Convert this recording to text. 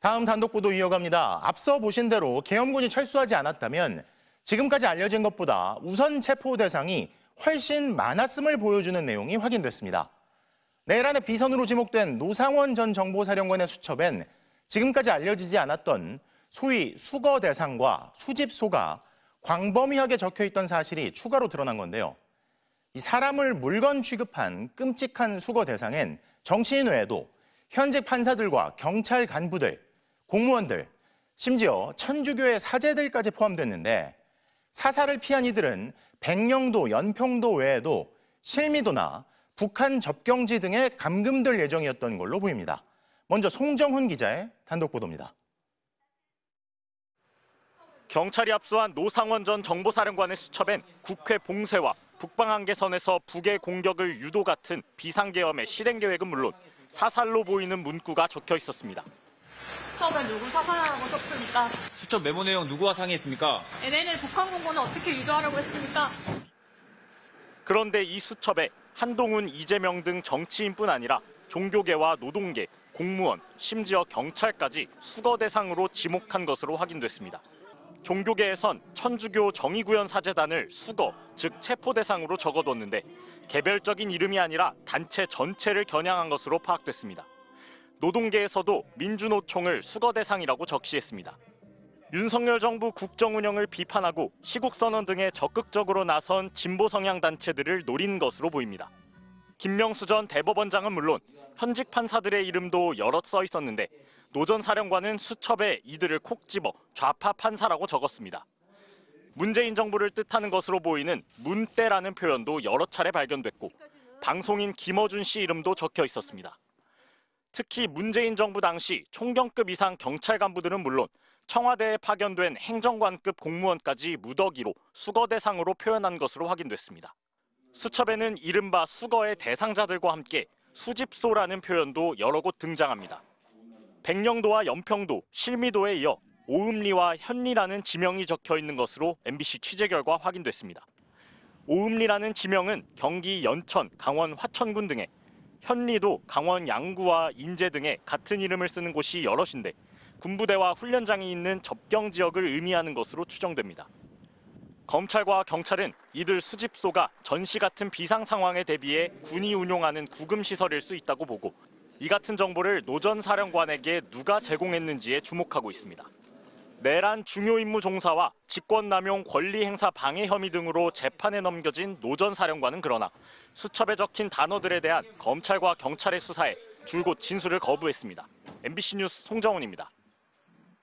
다음 단독 보도 이어갑니다. 앞서 보신 대로 계엄군이 철수하지 않았다면 지금까지 알려진 것보다 우선 체포 대상이 훨씬 많았음을 보여주는 내용이 확인됐습니다. 내일 안에 비선으로 지목된 노상원 전 정보사령관의 수첩엔 지금까지 알려지지 않았던 소위 수거 대상과 수집소가 광범위하게 적혀있던 사실이 추가로 드러난 건데요. 이 사람을 물건 취급한 끔찍한 수거 대상엔 정치인 외에도 현직 판사들과 경찰 간부들, 공무원들, 심지어 천주교의 사제들까지 포함됐는데 사살을 피한 이들은 백령도, 연평도 외에도 실미도나 북한 접경지 등에 감금될 예정이었던 걸로 보입니다. 먼저 송정훈 기자의 단독 보도입니다. 경찰이 압수한 노상원 전 정보사령관의 수첩엔 국회 봉쇄와 북방한계선에서 북의 공격을 유도 같은 비상계엄의 실행 계획은 물론 사살로 보이는 문구가 적혀 있었습니다. 수첩에 누구 사살하라고 썼습니까? 수첩 메모 내용 누구와 상의했습니까? NLL 북한 공고는 어떻게 유도하라고 했습니까? 그런데 이 수첩에 한동훈, 이재명 등 정치인뿐 아니라 종교계와 노동계, 공무원, 심지어 경찰까지 수거 대상으로 지목한 것으로 확인됐습니다. 종교계에선 천주교 정의구현 사제단을 수거, 즉 체포 대상으로 적어뒀는데 개별적인 이름이 아니라 단체 전체를 겨냥한 것으로 파악됐습니다. 노동계에서도 민주노총을 수거 대상이라고 적시했습니다. 윤석열 정부 국정 운영을 비판하고 시국선언 등에 적극적으로 나선 진보 성향 단체들을 노린 것으로 보입니다. 김명수 전 대법원장은 물론 현직 판사들의 이름도 여럿 써 있었는데 노 전 사령관은 수첩에 이들을 콕 집어 좌파 판사라고 적었습니다. 문재인 정부를 뜻하는 것으로 보이는 문대라는 표현도 여러 차례 발견됐고 방송인 김어준 씨 이름도 적혀 있었습니다. 특히 문재인 정부 당시 총경급 이상 경찰 간부들은 물론 청와대에 파견된 행정관급 공무원까지 무더기로 수거 대상으로 표현한 것으로 확인됐습니다. 수첩에는 이른바 수거의 대상자들과 함께 수집소라는 표현도 여러 곳 등장합니다. 백령도와 연평도, 실미도에 이어 오음리와 현리라는 지명이 적혀 있는 것으로 MBC 취재 결과 확인됐습니다. 오음리라는 지명은 경기 연천, 강원 화천군 등에, 현리도 강원 양구와 인제 등에 같은 이름을 쓰는 곳이 여럿인데 군부대와 훈련장이 있는 접경 지역을 의미하는 것으로 추정됩니다. 검찰과 경찰은 이들 수집소가 전시 같은 비상 상황에 대비해 군이 운용하는 구금시설일 수 있다고 보고 이 같은 정보를 노 전 사령관에게 누가 제공했는지에 주목하고 있습니다. 내란 중요 임무 종사와 직권남용 권리행사 방해 혐의 등으로 재판에 넘겨진 노 전 사령관은 그러나 수첩에 적힌 단어들에 대한 검찰과 경찰의 수사에 줄곧 진술을 거부했습니다. MBC 뉴스 송정훈입니다.